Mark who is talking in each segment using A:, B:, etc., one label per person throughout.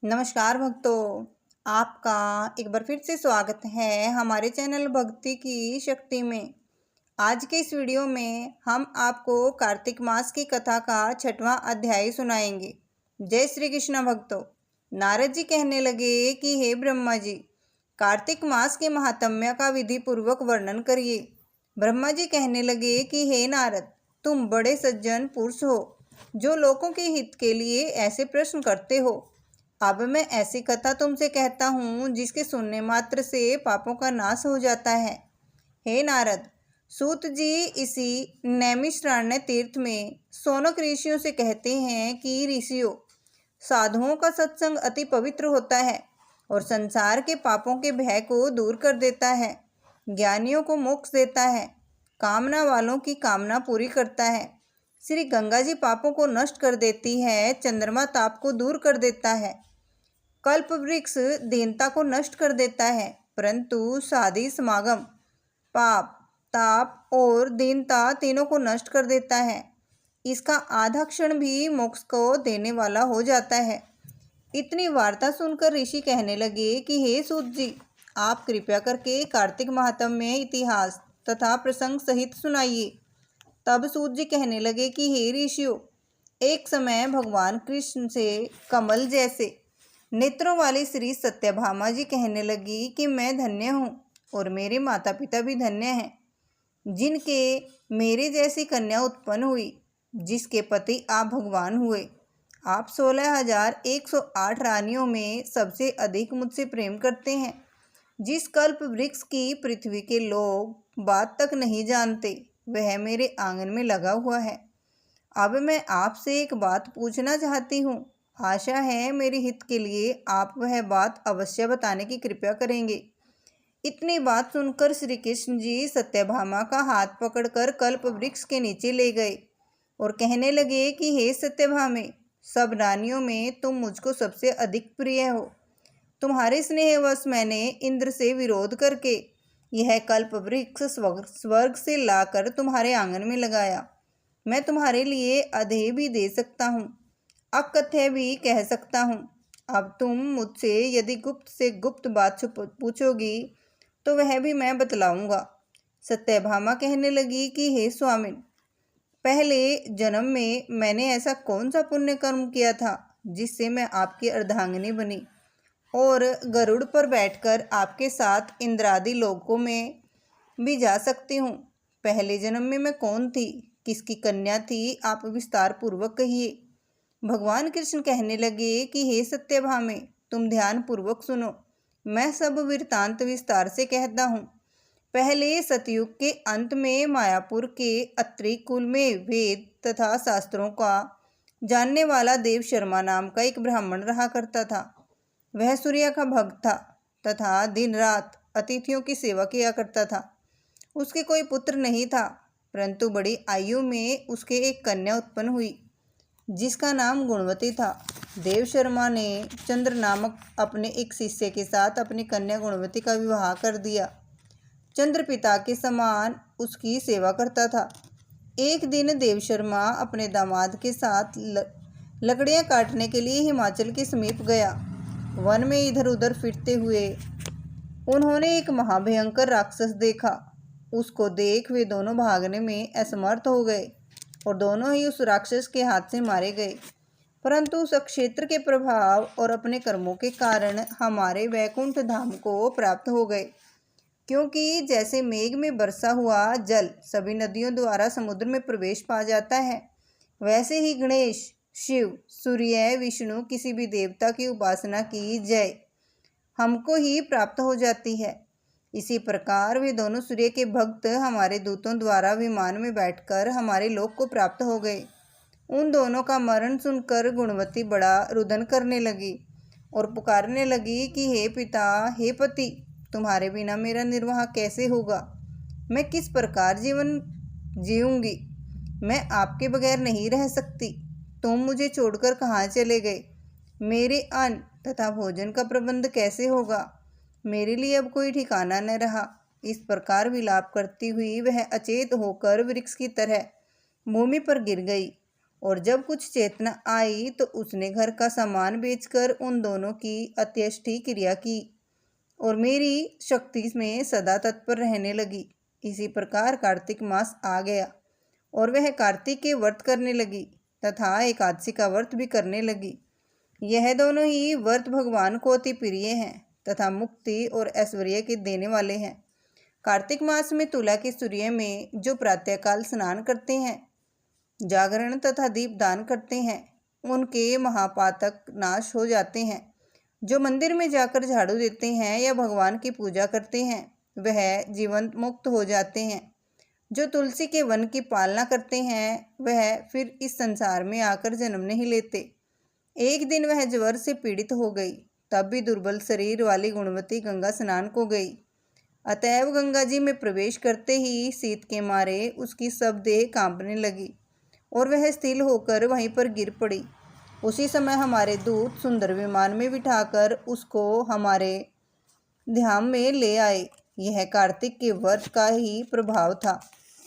A: नमस्कार भक्तों, आपका एक बार फिर से स्वागत है हमारे चैनल भक्ति की शक्ति में। आज के इस वीडियो में हम आपको कार्तिक मास की कथा का 6वां अध्याय सुनाएंगे। जय श्री कृष्ण भक्तों। नारद जी कहने लगे कि हे ब्रह्मा जी, कार्तिक मास के महात्म्य का विधि पूर्वक वर्णन करिए। ब्रह्मा जी कहने लगे कि हे नारद, तुम बड़े सज्जन पुरुष हो जो लोगों के हित के लिए ऐसे प्रश्न करते हो। अब मैं ऐसी कथा तुमसे कहता हूँ जिसके सुनने मात्र से पापों का नाश हो जाता है। हे नारद, सूत जी इसी नैमिषारण्य तीर्थ में सौनक ऋषियों से कहते हैं कि ऋषियों, साधुओं का सत्संग अति पवित्र होता है और संसार के पापों के भय को दूर कर देता है, ज्ञानियों को मोक्ष देता है, कामना वालों की कामना पूरी करता है। श्री गंगा जी पापों को नष्ट कर देती है, चंद्रमा ताप को दूर कर देता है, कल्प वृक्ष दीनता को नष्ट कर देता है, परंतु साधी समागम पाप, ताप और दीनता तीनों को नष्ट कर देता है। इसका आधा क्षण भी मोक्ष को देने वाला हो जाता है। इतनी वार्ता सुनकर ऋषि कहने लगे कि हे सूत जी, आप कृपया करके कार्तिक महात्म्य इतिहास तथा प्रसंग सहित सुनाइए। तब सूत जी कहने लगे कि हे ऋषियों, एक समय भगवान कृष्ण से कमल जैसे नेत्रों वाली श्री सत्यभामा जी कहने लगी कि मैं धन्य हूँ और मेरे माता पिता भी धन्य हैं, जिनके मेरे जैसी कन्या उत्पन्न हुई, जिसके पति आप भगवान हुए। आप 16,108 रानियों में सबसे अधिक मुझसे प्रेम करते हैं। जिस कल्प वृक्ष की पृथ्वी के लोग बात तक नहीं जानते, वह मेरे आंगन में लगा हुआ है। अब मैं आपसे एक बात पूछना चाहती हूँ। आशा है मेरे हित के लिए आप वह बात अवश्य बताने की कृपया करेंगे। इतनी बात सुनकर श्री कृष्ण जी सत्यभामा का हाथ पकड़कर कल्प वृक्ष के नीचे ले गए और कहने लगे कि हे सत्यभामे, सब रानियों में तुम मुझको सबसे अधिक प्रिय हो। तुम्हारे स्नेहवश मैंने इंद्र से विरोध करके यह कल्प वृक्ष स्वर्ग से लाकर तुम्हारे आंगन में लगाया। मैं तुम्हारे लिए अधेय भी दे सकता हूँ, अकथ्य भी कह सकता हूँ। अब तुम मुझसे यदि गुप्त से गुप्त बात पूछोगी तो वह भी मैं बतलाऊंगा। सत्यभामा कहने लगी कि हे स्वामिन, पहले जन्म में मैंने ऐसा कौन सा पुण्य कर्म किया था जिससे मैं आपकी अर्धांगिनी बनी और गरुड़ पर बैठकर आपके साथ इंद्रादि लोकों में भी जा सकती हूँ। पहले जन्म में मैं कौन थी, किसकी कन्या थी, आप विस्तार पूर्वक कहिए। भगवान कृष्ण कहने लगे कि हे सत्यभामे, तुम ध्यान पूर्वक सुनो। मैं सब वृत्तांत विस्तार से कहता हूँ। पहले सतयुग के अंत में मायापुर के अत्रि कुल में वेद तथा शास्त्रों का जानने वाला देव शर्मा नाम का एक ब्राह्मण रहा करता था। वह सूर्य का भक्त था तथा दिन रात अतिथियों की सेवा किया करता था। उसके कोई पुत्र नहीं था, परंतु बड़ी आयु में उसके एक कन्या उत्पन्न हुई जिसका नाम गुणवती था। देव शर्मा ने चंद्र नामक अपने एक शिष्य के साथ अपनी कन्या गुणवती का विवाह कर दिया। चंद्र पिता के समान उसकी सेवा करता था। एक दिन देव शर्मा अपने दामाद के साथ लकड़ियां काटने के लिए हिमाचल के समीप गया। वन में इधर उधर फिरते हुए उन्होंने एक महाभयंकर राक्षस देखा। उसको देख वे दोनों भागने में असमर्थ हो गए और दोनों ही उस राक्षस के हाथ से मारे गए। परंतु उस क्षेत्र के प्रभाव और अपने कर्मों के कारण हमारे वैकुंठ धाम को प्राप्त हो गए, क्योंकि जैसे मेघ में बरसा हुआ जल सभी नदियों द्वारा समुद्र में प्रवेश पा जाता है, वैसे ही गणेश, शिव, सूर्य, विष्णु किसी भी देवता की उपासना की जय हमको ही प्राप्त हो जाती है। इसी प्रकार वे दोनों सूर्य के भक्त हमारे दूतों द्वारा विमान में बैठकर हमारे लोक को प्राप्त हो गए। उन दोनों का मरण सुनकर गुणवती बड़ा रुदन करने लगी और पुकारने लगी कि हे पिता, हे पति, तुम्हारे बिना मेरा निर्वाह कैसे होगा? मैं किस प्रकार जीवन जीऊंगी? मैं आपके बगैर नहीं रह सकती। तुम मुझे छोड़कर कहाँ चले गए? मेरे अन्न तथा भोजन का प्रबंध कैसे होगा? मेरे लिए अब कोई ठिकाना न रहा। इस प्रकार विलाप करती हुई वह अचेत होकर वृक्ष की तरह भूमि पर गिर गई और जब कुछ चेतना आई तो उसने घर का सामान बेचकर उन दोनों की अंत्येष्टि क्रिया की और मेरी शक्ति में सदा तत्पर रहने लगी। इसी प्रकार कार्तिक मास आ गया और वह कार्तिक के व्रत करने लगी तथा एकादशी का व्रत भी करने लगी। यह दोनों ही व्रत भगवान को अति प्रिय हैं तथा मुक्ति और ऐश्वर्य के देने वाले हैं। कार्तिक मास में तुला के सूर्य में जो प्रातःकाल स्नान करते हैं, जागरण तथा दीपदान करते हैं, उनके महापातक नाश हो जाते हैं। जो मंदिर में जाकर झाड़ू देते हैं या भगवान की पूजा करते हैं, वह जीवन मुक्त हो जाते हैं। जो तुलसी के वन की पालना करते हैं, वह फिर इस संसार में आकर जन्म नहीं लेते। एक दिन वह ज्वर से पीड़ित हो गई, तब भी दुर्बल शरीर वाली गुणवती गंगा स्नान को गई। अतएव गंगा जी में प्रवेश करते ही शीत के मारे उसकी सब देह कांपने लगी और वह स्थिर होकर वहीं पर गिर पड़ी। उसी समय हमारे दूत सुंदर विमान में बिठाकर उसको हमारे ध्यान में ले आए। यह कार्तिक के व्रत का ही प्रभाव था।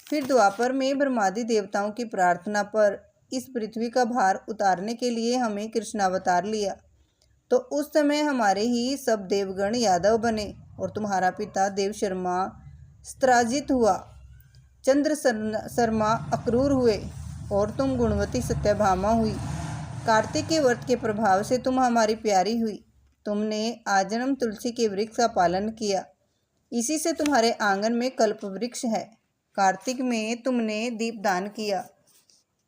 A: फिर द्वापर में ब्रह्मादि देवताओं की प्रार्थना पर इस पृथ्वी का भार उतारने के लिए हमें कृष्णावतार लिया। तो उस समय हमारे ही सब देवगण यादव बने और तुम्हारा पिता देव शर्मा स्त्राजित हुआ, चंद्र शर्मा अक्रूर हुए और तुम गुणवती सत्यभामा हुई। कार्तिक के व्रत के प्रभाव से तुम हमारी प्यारी हुई। तुमने आजन्म तुलसी के वृक्ष का पालन किया, इसी से तुम्हारे आंगन में कल्प वृक्ष है। कार्तिक में तुमने दीपदान किया,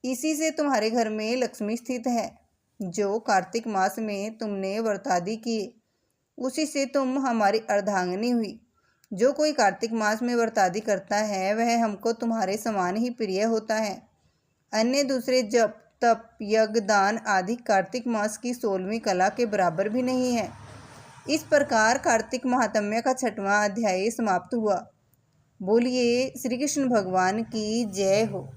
A: इसी से तुम्हारे घर में लक्ष्मी स्थित है। जो कार्तिक मास में तुमने व्रतादि किए, उसी से तुम हमारी अर्धांगिनी हुई। जो कोई कार्तिक मास में व्रतादि करता है, वह हमको तुम्हारे समान ही प्रिय होता है। अन्य दूसरे जप तप यज्ञ दान आदि कार्तिक मास की 16वीं कला के बराबर भी नहीं है। इस प्रकार कार्तिक महात्म्य का 6वां अध्याय समाप्त हुआ। बोलिए श्री कृष्ण भगवान की जय हो।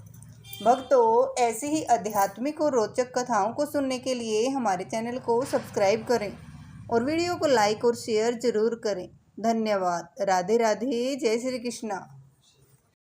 A: भक्तों, ऐसी ही आध्यात्मिक और रोचक कथाओं को सुनने के लिए हमारे चैनल को सब्सक्राइब करें और वीडियो को लाइक और शेयर जरूर करें। धन्यवाद। राधे राधे। जय श्री कृष्णा।